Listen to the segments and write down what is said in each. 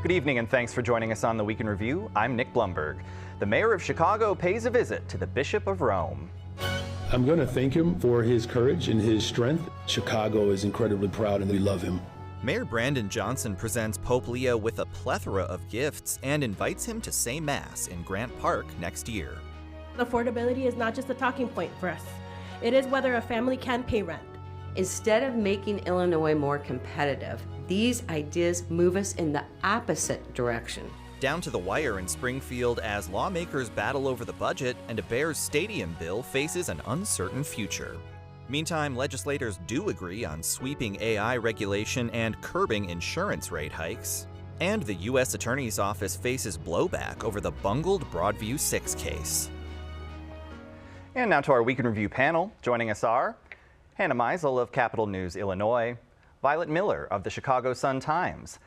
Good evening and thanks for joining us on the Week in Review. I'm Nick Blumberg. The mayor of Chicago pays a visit to the Bishop of Rome. I'm going to thank him for his courage and his strength. Chicago is incredibly proud and we love him. Mayor Brandon Johnson presents Pope Leo with a plethora of gifts and invites him to say Mass in Grant Park next year. Affordability is not just a talking point for us. It is whether a family can pay rent. Instead of making Illinois more competitive, these ideas move us in the opposite direction. Down to the wire in Springfield as lawmakers battle over the budget and a Bears stadium bill faces an uncertain future. Meantime, legislators do agree on sweeping AI regulation and curbing insurance rate hikes. And the U.S. Attorney's Office faces blowback over the bungled Broadview 6 case. And now to our Week in Review panel. Joining us are Hannah Meisel of Capital News, Illinois, Violet Miller of the Chicago Sun-Times,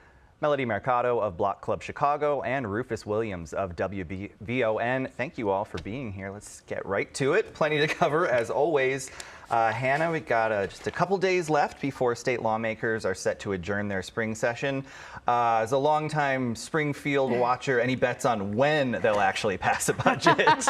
Melody Mercado of Block Club Chicago, and Rufus Williams of WVON. Thank you all for being here. Let's get right to it. Plenty to cover, as always. Hannah, we got just a couple days left before state lawmakers are set to adjourn their spring session. As a longtime Springfield watcher, any bets on when they'll actually pass a budget?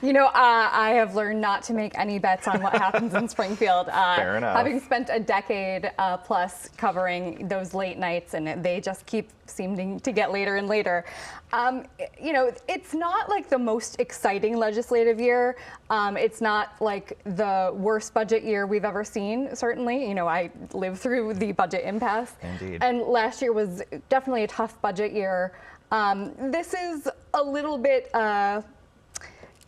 You know, I have learned not to make any bets on what happens in Springfield. Fair enough. Having spent a decade plus covering those late nights, and they just keep seeming to get later and later. You know, it's not like the most exciting legislative year. It's not like the worst budget year we've ever seen, certainly. You know, I lived through the budget impasse. Indeed. And last year was definitely a tough budget year. This is a little bit,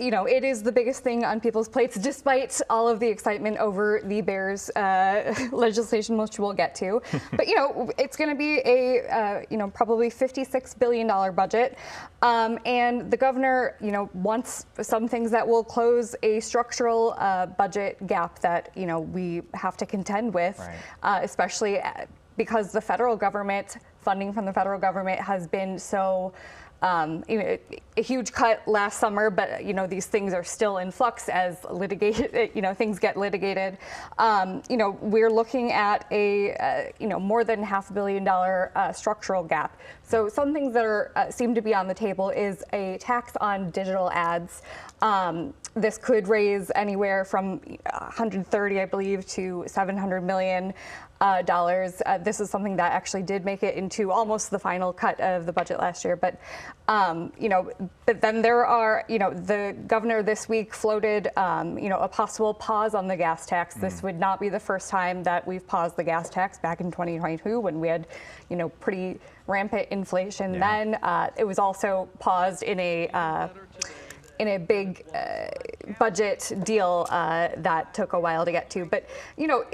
you know, it is the biggest thing on people's plates, despite all of the excitement over the Bears legislation, which we'll get to. But, you know, it's going to be a, you know, probably $56 billion budget. And the governor, you know, wants some things that will close a structural budget gap that, you know, we have to contend with, right. Especially because the federal government, funding from the federal government has been so, you know, a huge cut last summer, but you know, these things are still in flux as litigated, you know, things get litigated. You know, we're looking at a, you know, more than $500 million structural gap. So some things that are seem to be on the table is a tax on digital ads. This could raise anywhere from 130, I believe, to $700 million. This is something that actually did make it into almost the final cut of the budget last year. But, you know, but then there are, you know, the governor this week floated, you know, a possible pause on the gas tax. This would not be the first time that we've paused the gas tax. Back in 2022 when we had, you know, pretty rampant inflation. Yeah. Then it was also paused in a big budget deal that took a while to get to. But, you know,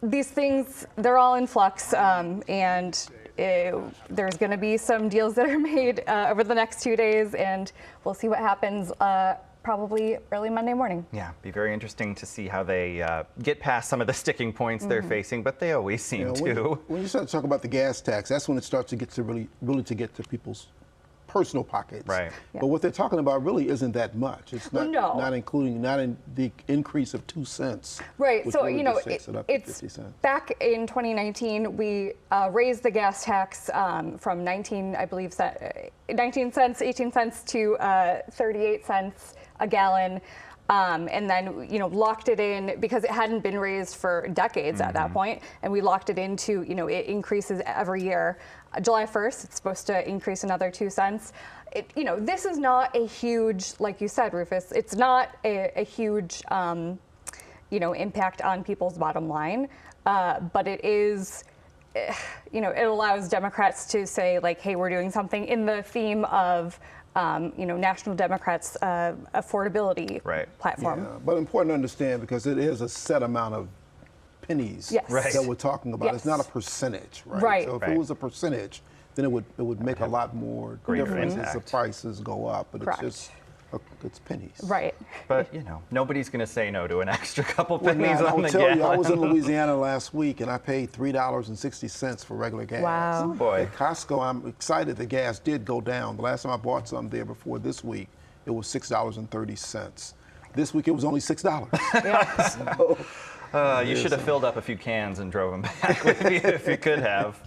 these things, they're all in flux, and there's going to be some deals that are made over the next 2 days, and we'll see what happens probably early Monday morning. Yeah, be very interesting to see how they get past some of the sticking points they're facing, but they always seem to. When you start to talk about the gas tax, that's when it starts to get to really to get to people's personal pockets. Right. Yeah. But what they're talking about really isn't that much. It's not not in the increase of 2 cents. Right. So, really you know, it up it's 50 cents. Back in 2019, we raised the gas tax from 19 cents, 18 cents to 38 cents a gallon. And then, you know, locked it in because it hadn't been raised for decades at that point. And we locked it into, you know, it increases every year. July 1st, it's supposed to increase another 2 cents. You know, this is not a huge, like you said, Rufus, it's not a huge, you know, impact on people's bottom line. But it is, you know, it allows Democrats to say, like, hey, we're doing something in the theme of, you know, National Democrats' affordability platform. Yeah, but important to understand because it is a set amount of pennies that we're talking about. It's not a percentage, right? So if it was a percentage, then it would make a lot more difference as the prices go up. But it's just it's pennies. Right. But, you know, nobody's going to say no to an extra couple pennies on the gallon. gas. I was in Louisiana last week, and I paid $3.60 for regular gas. Wow. Oh, boy. At Costco, I'm excited the gas did go down. The last time I bought some there before this week, it was $6.30. This week, it was only $6. Yeah. You should have filled up a few cans and drove them back with you if you could have.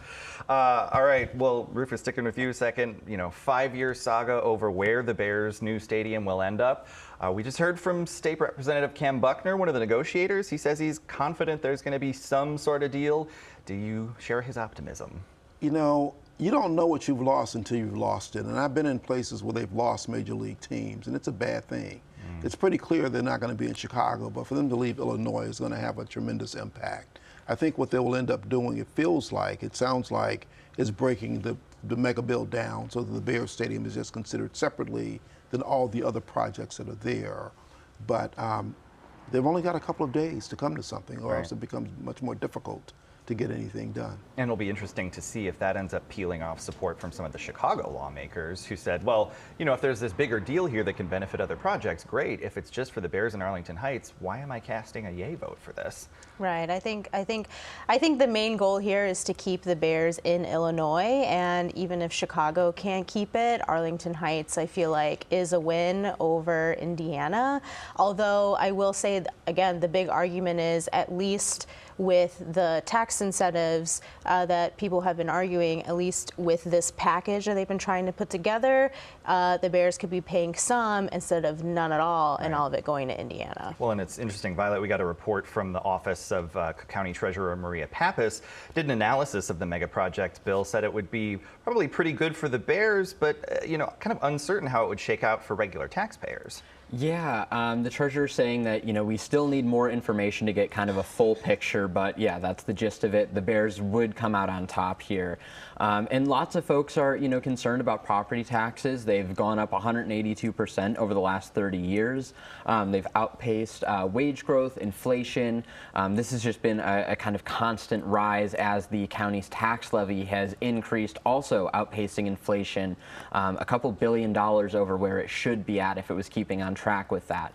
All right, well, Rufus, sticking with you a second, 5-year saga over where the Bears' new stadium will end up. We just heard from State Representative Cam Buckner, one of the negotiators. He says he's confident there's going to be some sort of deal. Do you share his optimism? You don't know what you've lost until you've lost it. And I've been in places where they've lost major league teams, and it's a bad thing. It's pretty clear they're not going to be in Chicago, but for them to leave Illinois is going to have a tremendous impact. I think what they will end up doing, it sounds like, is breaking the mega bill down so that the Bears Stadium is just considered separately than all the other projects that are there. But they've only got a couple of days to come to something, or else it becomes much more difficult to get anything done. And it'll be interesting to see if that ends up peeling off support from some of the Chicago lawmakers who said, well, if there's this bigger deal here that can benefit other projects, great. If it's just for the Bears in Arlington Heights, why am I casting a yay vote for this? Right. I think the main goal here is to keep the Bears in Illinois, and even if Chicago can't keep it, Arlington Heights, I feel like, is a win over Indiana. Although I will say, again, the big argument is, at least with the tax incentives that people have been arguing, at least with this package that they've been trying to put together, the Bears could be paying some instead of none at all, and all of it going to Indiana. Well, and it's interesting, Violet, we got a report from the office of County Treasurer Maria Pappas, did an analysis of the mega project bill, said it would be probably pretty good for the Bears, but kind of uncertain how it would shake out for regular taxpayers. Yeah, the treasurer's saying that, we still need more information to get kind of a full picture, but yeah, that's the gist of it. The Bears would come out on top here. And lots of folks are, concerned about property taxes. They've gone up 182% over the last 30 years. They've outpaced wage growth, inflation. This has just been a kind of constant rise as the county's tax levy has increased, also outpacing inflation, a couple $2 billion over where it should be at if it was keeping on track with that.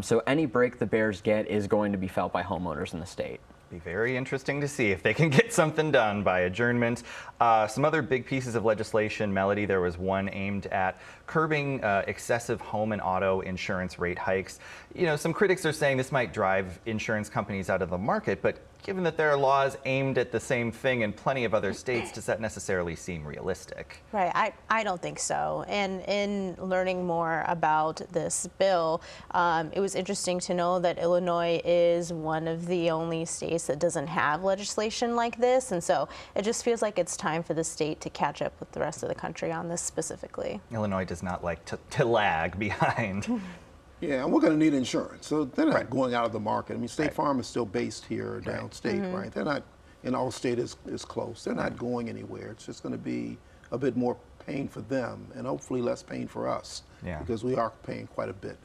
So any break the Bears get is going to be felt by homeowners in the state. Be very interesting to see if they can get something done by adjournment. Some other big pieces of legislation, Melody, there was one aimed at curbing excessive home and auto insurance rate hikes. Some critics are saying this might drive insurance companies out of the market, but given that there are laws aimed at the same thing in plenty of other states, does that necessarily seem realistic? Right, I don't think so. And in learning more about this bill, it was interesting to know that Illinois is one of the only states that doesn't have legislation like this. And so it just feels like it's time for the state to catch up with the rest of the country on this specifically. Illinois does not like to lag behind. Yeah, and we're going to need insurance. So they're not going out of the market. I mean, State Farm is still based here downstate, right? They're not, and Allstate is close. They're not going anywhere. It's just going to be a bit more pain for them and hopefully less pain for us because we are paying quite a bit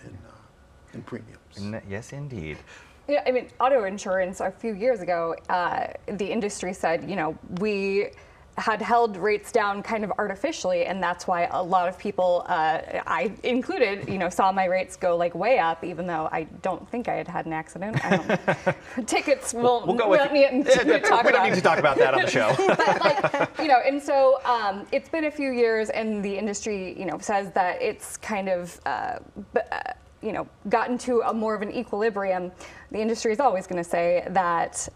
in premiums. Yes, indeed. Yeah, I mean, auto insurance a few years ago, the industry said, we had held rates down kind of artificially, and that's why a lot of people, I included, saw my rates go like way up, even though I don't think I had an accident. Tickets will not need to talk about. We don't need to talk about that on the show. But and so it's been a few years, and the industry, says that it's kind of gotten to a more of an equilibrium. The industry is always going to say that,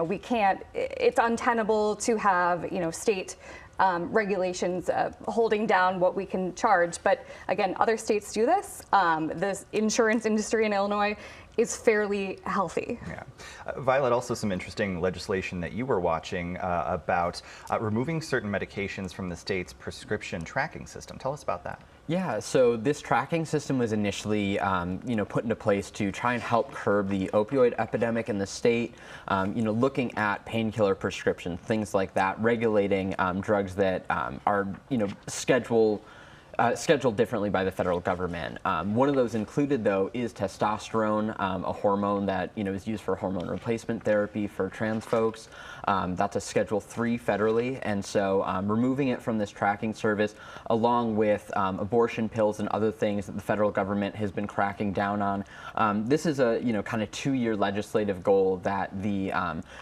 we can't, it's untenable to have, state regulations holding down what we can charge. But again, other states do this. The insurance industry in Illinois is fairly healthy. Yeah. Violet, also some interesting legislation that you were watching about removing certain medications from the state's prescription tracking system. Tell us about that. Yeah, so this tracking system was initially, put into place to try and help curb the opioid epidemic in the state, looking at painkiller prescriptions, things like that, regulating drugs that are, scheduled differently by the federal government. One of those included, though, is testosterone, a hormone that is used for hormone replacement therapy for trans folks. That's a Schedule III federally, and so removing it from this tracking service, along with abortion pills and other things that the federal government has been cracking down on. This is a kind of 2-year legislative goal that the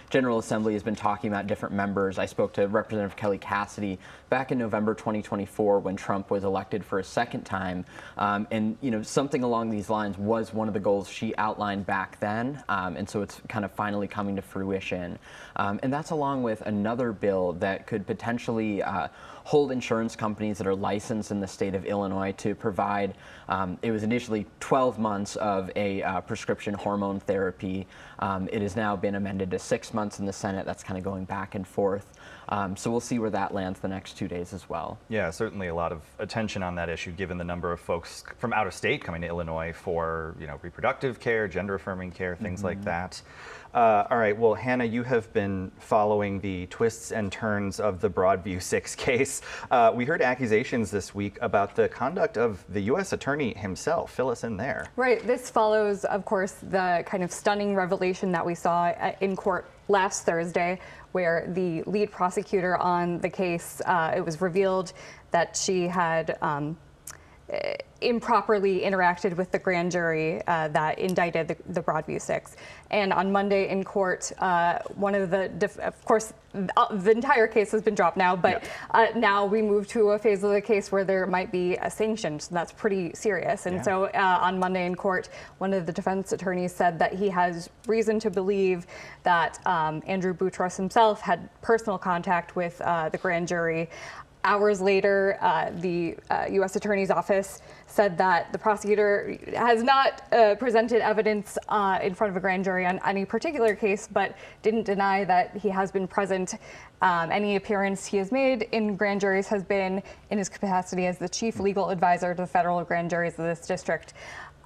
General Assembly has been talking about. Different members. I spoke to Representative Kelly Cassidy back in November 2024 when Trump was elected elected for a second time. And something along these lines was one of the goals she outlined back then, and so it's kind of finally coming to fruition. And that's along with another bill that could potentially hold insurance companies that are licensed in the state of Illinois to provide, it was initially 12 months of a prescription hormone therapy. It has now been amended to 6 months in the Senate. That's kind of going back and forth. So we'll see where that lands the next 2 days as well. Yeah, certainly a lot of attention on that issue, given the number of folks from out of state coming to Illinois for reproductive care, gender affirming care, things like that. All right, well, Hannah, you have been following the twists and turns of the Broadview 6 case. We heard accusations this week about the conduct of the U.S. attorney himself. Fill us in there. Right. This follows, of course, the kind of stunning revelation that we saw in court last Thursday, where the lead prosecutor on the case, it was revealed that she had improperly interacted with the grand jury that indicted the Broadview 6. And on Monday in court, one of of course, the entire case has been dropped now, but now we move to a phase of the case where there might be a sanction. So that's pretty serious. And so on Monday in court, one of the defense attorneys said that he has reason to believe that Andrew Boutros himself had personal contact with the grand jury. Hours later, the U.S. Attorney's Office said that the prosecutor has not presented evidence in front of a grand jury on any particular case, but didn't deny that he has been present. Any appearance he has made in grand juries has been in his capacity as the chief legal advisor to the federal grand juries of this district.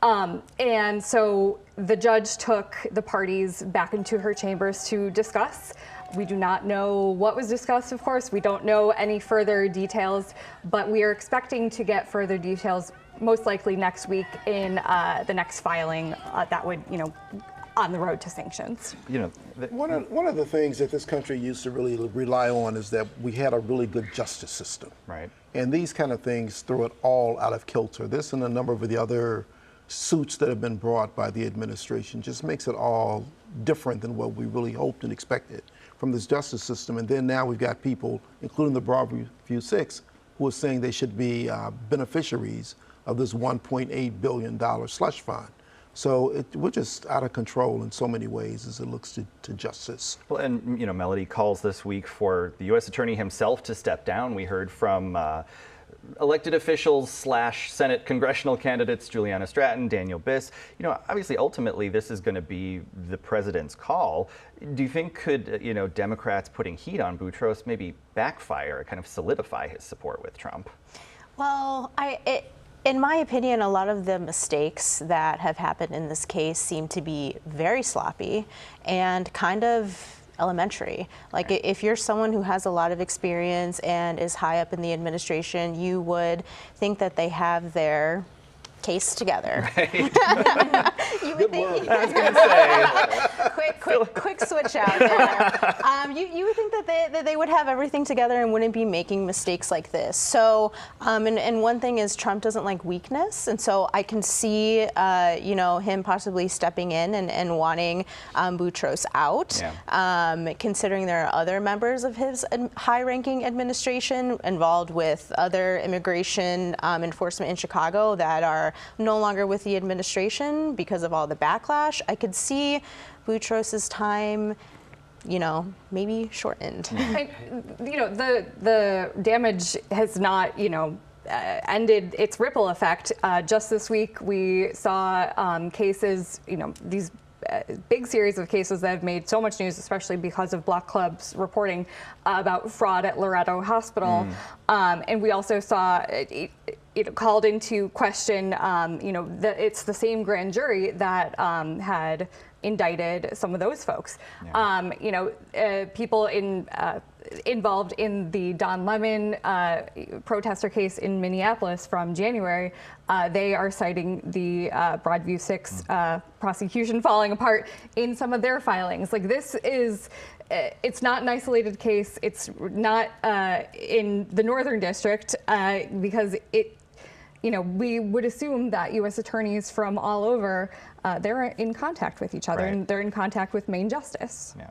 And so the judge took the parties back into her chambers to discuss. We do not know what was discussed, of course. We don't know any further details, but we are expecting to get further details most likely next week in the next filing that would, on the road to sanctions. One of the things that this country used to really rely on is that we had a really good justice system. Right. And these kind of things throw it all out of kilter. This and a number of the other suits that have been brought by the administration just makes it all different than what we really hoped and expected from this justice system. And then now we've got people, including the Broadview 6, who are saying they should be beneficiaries of this $1.8 billion slush fund. So we're just out of control in so many ways as it looks to justice. Well, and Melody calls this week for the U.S. Attorney himself to step down. We heard from elected officials / Senate congressional candidates Juliana Stratton, Daniel Biss. Obviously, ultimately, this is going to be the president's call. Do you think could Democrats putting heat on Boutros maybe backfire, kind of solidify his support with Trump? Well, in my opinion, a lot of the mistakes that have happened in this case seem to be very sloppy and kind of elementary. Like, if you're someone who has a lot of experience and is high up in the administration, you would think that they have their case together. Right. You would think, I was going to say. quick switch out there. You would think that they would have everything together and wouldn't be making mistakes like this. So, and one thing is Trump doesn't like weakness, and so I can see, him possibly stepping in and wanting Boutros out. Yeah. Considering there are other members of his high-ranking administration involved with other immigration enforcement in Chicago that are no longer with the administration because of all the backlash, I could see Boutros's time, maybe shortened. The damage has not, ended its ripple effect. Just this week, we saw cases, these big series of cases that have made so much news, especially because of Block Club's reporting about fraud at Loretto Hospital. And we also saw it called into question, that it's the same grand jury that had indicted some of those folks. Yeah. People involved in the Don Lemon protester case in Minneapolis from January, they are citing the Broadview 6 prosecution falling apart in some of their filings. Like, this is, it's not an isolated case. It's not in the Northern District because we would assume that U.S. attorneys from all over, they're in contact with each other, right, and they're in contact with Maine justice. Yeah.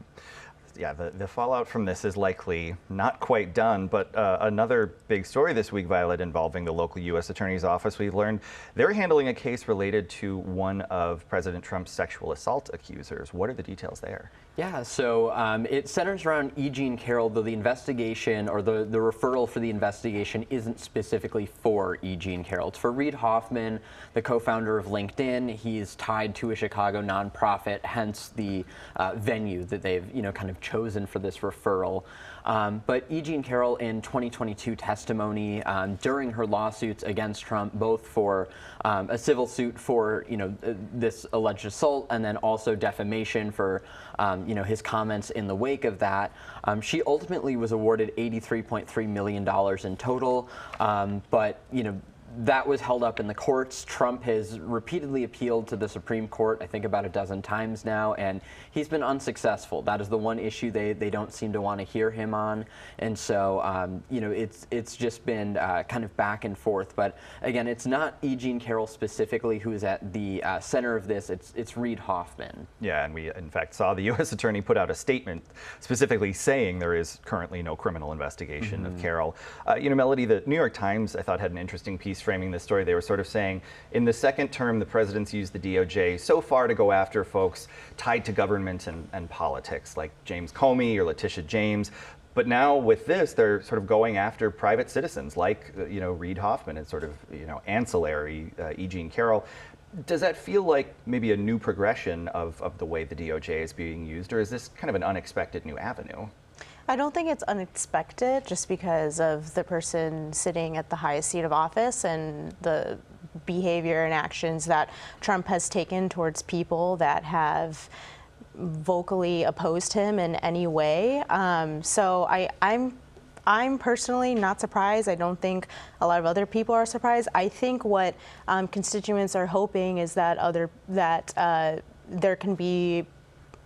yeah, the fallout from this is likely not quite done. But another big story this week, Violet, involving the local U.S. Attorney's Office. We learned they're handling a case related to one of President Trump's sexual assault accusers. What are the details there? Yeah, so it centers around E. Jean Carroll, though the investigation or the referral for the investigation isn't specifically for E. Jean Carroll. It's for Reid Hoffman, the co-founder of LinkedIn. He's tied to a Chicago nonprofit, hence the venue that they've kind of chosen for this referral. But E. Jean Carroll, in 2022 testimony during her lawsuits against Trump, both for a civil suit for this alleged assault and then also defamation for his comments in the wake of that, she ultimately was awarded $83.3 million in total. But that was held up in the courts. Trump has repeatedly appealed to the Supreme Court, I think about a dozen times now, and he's been unsuccessful. That is the one issue they don't seem to want to hear him on. And so, it's just been kind of back and forth. But again, it's not E. Jean Carroll specifically who is at the center of this. It's Reid Hoffman. Yeah, and we, in fact, saw the U.S. Attorney put out a statement specifically saying there is currently no criminal investigation of Carroll. Melody, the New York Times, I thought, had an interesting piece framing this story. They were sort of saying, in the second term, the president's used the DOJ so far to go after folks tied to government and politics, like James Comey or Letitia James. But now with this, they're sort of going after private citizens like, Reid Hoffman and sort of, ancillary E. Jean Carroll. Does that feel like maybe a new progression of the way the DOJ is being used, or is this kind of an unexpected new avenue? I don't think it's unexpected just because of the person sitting at the highest seat of office and the behavior and actions that Trump has taken towards people that have vocally opposed him in any way. So I'm personally not surprised. I don't think a lot of other people are surprised. I think what constituents are hoping is that there can be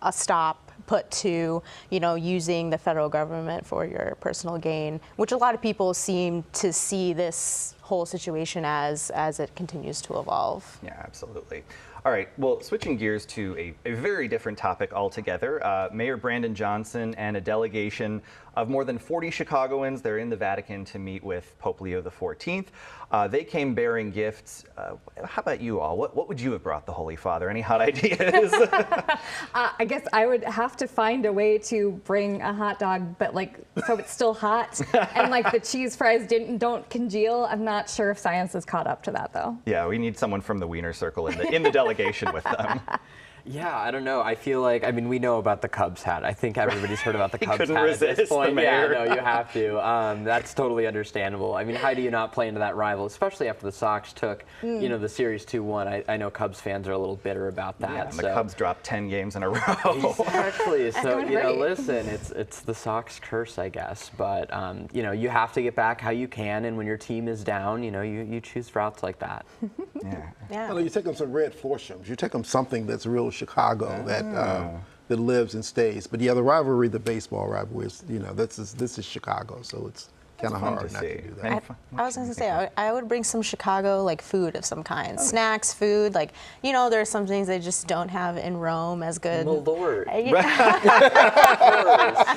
a stop put to, using the federal government for your personal gain, which a lot of people seem to see this whole situation as it continues to evolve. Yeah, absolutely. All right, well, switching gears to a very different topic altogether. Mayor Brandon Johnson and a delegation of more than 40 Chicagoans, they're in the Vatican to meet with Pope Leo XIV. They came bearing gifts. How about you all? What would you have brought the Holy Father? Any hot ideas? I guess I would have to find a way to bring a hot dog, but so it's still hot, and the cheese fries don't congeal. I'm not sure if science has caught up to that, though. Yeah, we need someone from the Wiener Circle in the delegation with them. Yeah, I don't know. I feel like, we know about the Cubs hat. I think everybody's heard about the Cubs hat at this point. The mayor. Yeah, no, you have to. That's totally understandable. How do you not play into that rival, especially after the Sox took, the series 2-1? I know Cubs fans are a little bitter about that. Yeah, and the Cubs dropped 10 games in a row. Exactly. So, listen, it's the Sox curse, I guess. But, you have to get back how you can, and when your team is down, you choose routes like that. Yeah. Well, you take them some red Florsheim's. You take them something that's real Chicago that lives and stays. But yeah, the rivalry, the baseball rivalry, is, this is Chicago, so it's kind of hard not to do that. I was going to say, I would bring some Chicago food of some kind, snacks, food. There are some things they just don't have in Rome as good. Malort.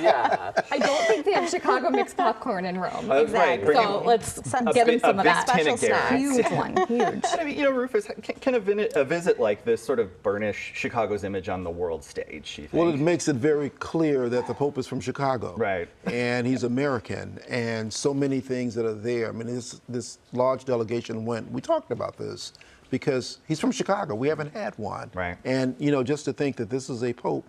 Yeah. I don't think they have Chicago mixed popcorn in Rome. Exactly. So let's get them some of that. Special snack. Huge one, huge. Rufus, can a visit like this sort of burnish Chicago's image on the world stage, you think? Well, it makes it very clear that the Pope is from Chicago. Right. And he's American, and so many things that are there. This large delegation went, we talked about this, because he's from Chicago. We haven't had one. Right. And, just to think that this is a Pope,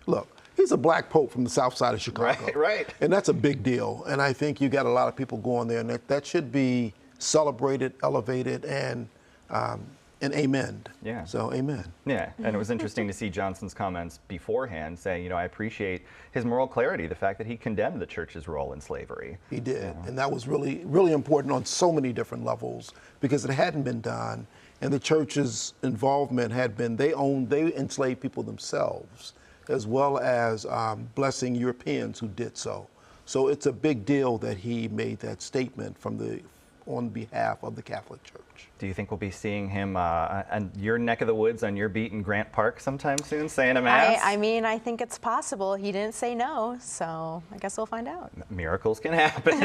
look, he's a black Pope from the south side of Chicago. Right. And that's a big deal. And I think you got a lot of people going there, and that should be celebrated, elevated, and amened. Yeah. So, amen. Yeah, and it was interesting to see Johnson's comments beforehand saying, I appreciate his moral clarity, the fact that he condemned the church's role in slavery. He did, and that was really, really important on so many different levels because it hadn't been done, and the church's involvement had been, they enslaved people themselves, as well as blessing Europeans who did so. So it's a big deal that he made that statement on behalf of the Catholic Church. much. Do you think we'll be seeing him on your neck of the woods on your beat in Grant Park sometime soon, saying a mass? I mean, I think it's possible. He didn't say no, so I guess we'll find out. Miracles can happen.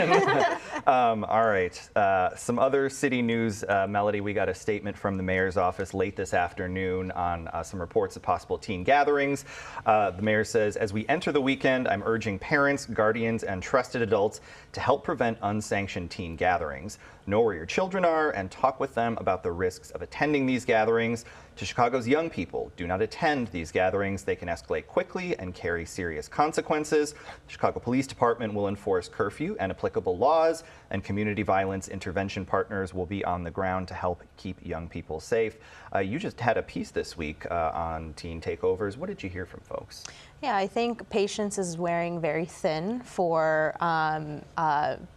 All right. Some other city news, Melody. We got a statement from the mayor's office late this afternoon on some reports of possible teen gatherings. The mayor says, as we enter the weekend, I'm urging parents, guardians, and trusted adults to help prevent unsanctioned teen gatherings. Know where your children are and talk with them about the risks of attending these gatherings. To Chicago's young people, do not attend these gatherings. They can escalate quickly and carry serious consequences. The Chicago Police Department will enforce curfew and applicable laws, and community violence intervention partners will be on the ground to help keep young people safe. You just had a piece this week on teen takeovers. What did you hear from folks? Yeah, I think patience is wearing very thin for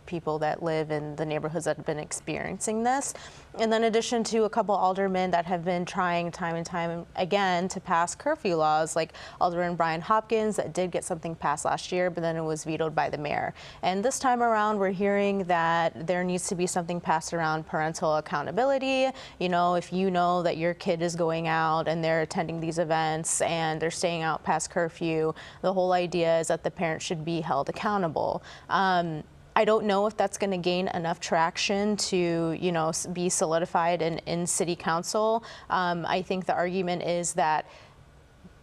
people that live in the neighborhoods that have been experiencing this. And then in addition to a couple aldermen that have been trying time and time again to pass curfew laws, like Alderman Brian Hopkins that did get something passed last year, but then it was vetoed by the mayor. And this time around, we're hearing that there needs to be something passed around parental accountability. You know, if you know that your kid is going out and they're attending these events and they're staying out past curfew, the whole idea is that the parent should be held accountable. I don't know if that's going to gain enough traction to, you know, be solidified in city council. I think the argument is that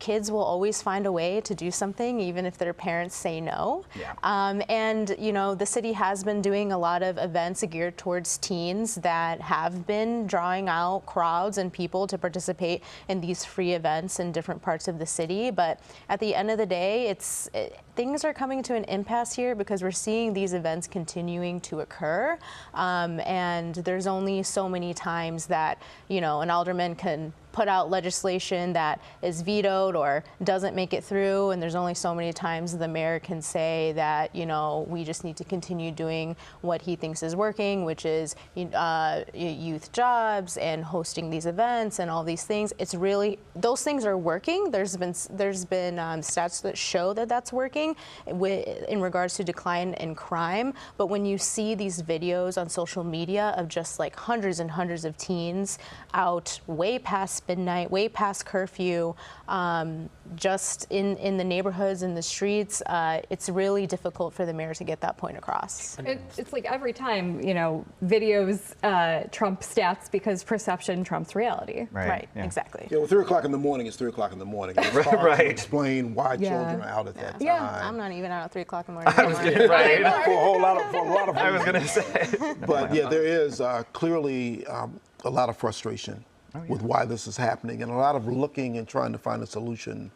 kids will always find a way to do something, even if their parents say no. Yeah. And, you know, the city has been doing a lot of events geared towards teens that have been drawing out crowds and people to participate in these free events in different parts of the city. But at the end of the day, things are coming to an impasse here because we're seeing these events continuing to occur. And there's only so many times that, you know, an alderman can put out legislation that is vetoed or doesn't make it through, and there's only so many times the mayor can say that, you know, we just need to continue doing what he thinks is working, which is youth jobs and hosting these events and all these things. It's really, those things are working. There's been stats that show that that's working in regards to decline in crime, but when you see these videos on social media of just like hundreds and hundreds of teens out way past midnight, way past curfew, just in the neighborhoods, in the streets, it's really difficult for the mayor to get that point across. It's like every time, you know, videos trump stats because perception trumps reality. Right, yeah. Exactly. Yeah, well, 3 o'clock in the morning is 3 o'clock in the morning. It's hard to explain why children are out at that time. Yeah, I'm not even out at 3 o'clock in the morning. I was gonna, right. For a lot of I was going to say. But yeah, there is clearly a lot of frustration with why this is happening, and a lot of looking and trying to find a solution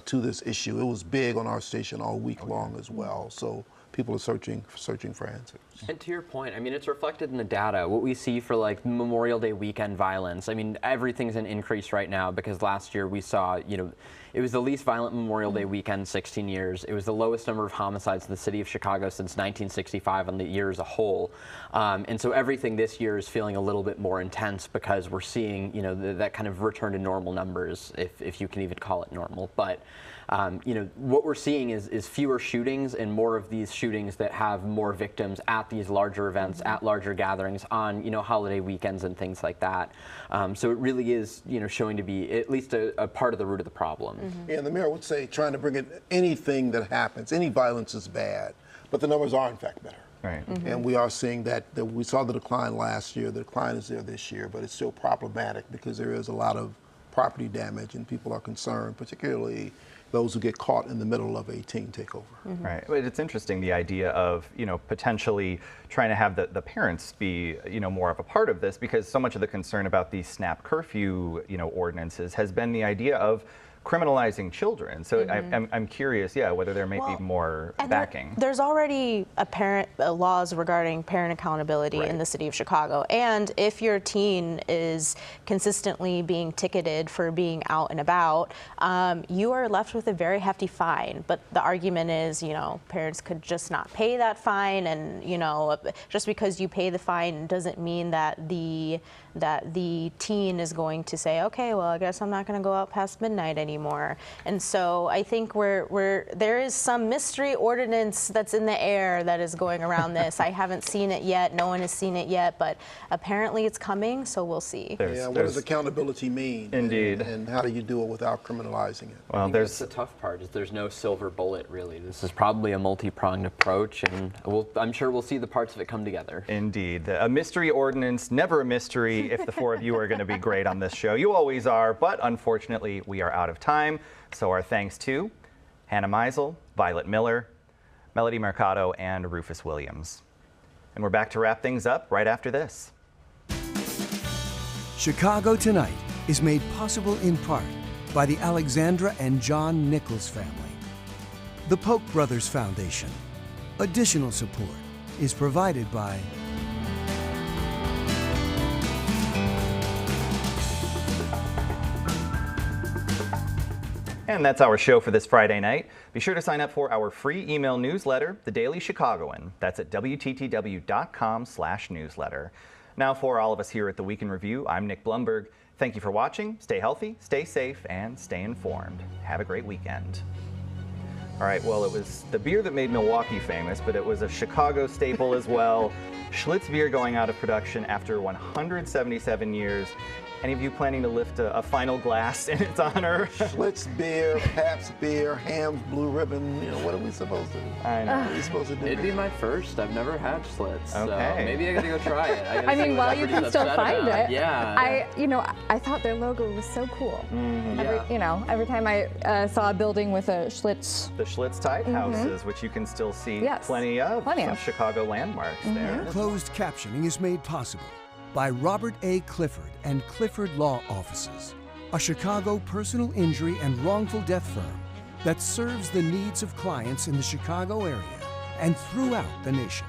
to this issue. It was big on our station all week long as well. So people are searching for answers. And to your point, I mean, it's reflected in the data. What we see for like Memorial Day weekend violence, I mean, everything's an increase right now because last year we saw, you know, it was the least violent Memorial Day weekend in 16 years. It was the lowest number of homicides in the city of Chicago since 1965 on the year as a whole. And so everything this year is feeling a little bit more intense because we're seeing, you know, that kind of return to normal numbers, if you can even call it normal. But you know, what we're seeing is fewer shootings and more of these shootings that have more victims at these larger events, at larger gatherings on, you know, holiday weekends and things like that. So it really is, you know, showing to be at least a part of the root of the problem. Yeah, and the mayor would say trying to bring in anything that happens, any violence is bad, but the numbers are in fact better. Right. And we are seeing that we saw the decline last year, the decline is there this year, but it's still problematic because there is a lot of property damage and people are concerned, particularly those who get caught in the middle of a teen takeover. Right. But it's interesting, the idea of, you know, potentially trying to have the parents be, you know, more of a part of this, because so much of the concern about these snap curfew, you know, ordinances has been the idea of criminalizing children. So I'm curious, whether there may be more backing. There's already laws regarding parent accountability in the city of Chicago. And if your teen is consistently being ticketed for being out and about, you are left with a very hefty fine. But the argument is, you know, parents could just not pay that fine. And, you know, just because you pay the fine doesn't mean that the teen is going to say, okay, well, I guess I'm not going to go out past midnight anymore. anymore. And so I think there is some mystery ordinance that's in the air that is going around this. I haven't seen it yet. No one has seen it yet, but apparently it's coming, so we'll see. What does accountability mean? Indeed. And how do you do it without criminalizing it? Well, that's the tough part, is there's no silver bullet, really. This is probably a multi-pronged approach, and I'm sure we'll see the parts of it come together. Indeed. A mystery ordinance, never a mystery if the four of you are going to be great on this show. You always are, but unfortunately we are out of time. So our thanks to Hannah Meisel, Violet Miller, Melody Mercado, and Rufus Williams. And we're back to wrap things up right after this. Chicago Tonight is made possible in part by the Alexandra and John Nichols family, the Polk Brothers Foundation. Additional support is provided by And that's our show for this Friday night. Be sure to sign up for our free email newsletter, The Daily Chicagoan. That's at WTTW.com/newsletter. Now for all of us here at the Week in Review, I'm Nick Blumberg. Thank you for watching. Stay healthy, stay safe, and stay informed. Have a great weekend. All right, well, it was the beer that made Milwaukee famous, but it was a Chicago staple as well. Schlitz beer going out of production after 177 years. Any of you planning to lift a final glass in its honor? Schlitz beer, Pabst beer, Ham's Blue Ribbon. You know, what are we supposed to do? I know. What are we supposed to do? It'd be my first. I've never had Schlitz, Okay. So maybe I gotta go try it. I mean, while you can still find it. Yeah. I thought their logo was so cool. Mm-hmm. Every time I saw a building with a Schlitz. The Schlitz type houses, which you can still see plenty of. Some Chicago landmarks there. Closed captioning is made possible by Robert A. Clifford and Clifford Law Offices, a Chicago personal injury and wrongful death firm that serves the needs of clients in the Chicago area and throughout the nation.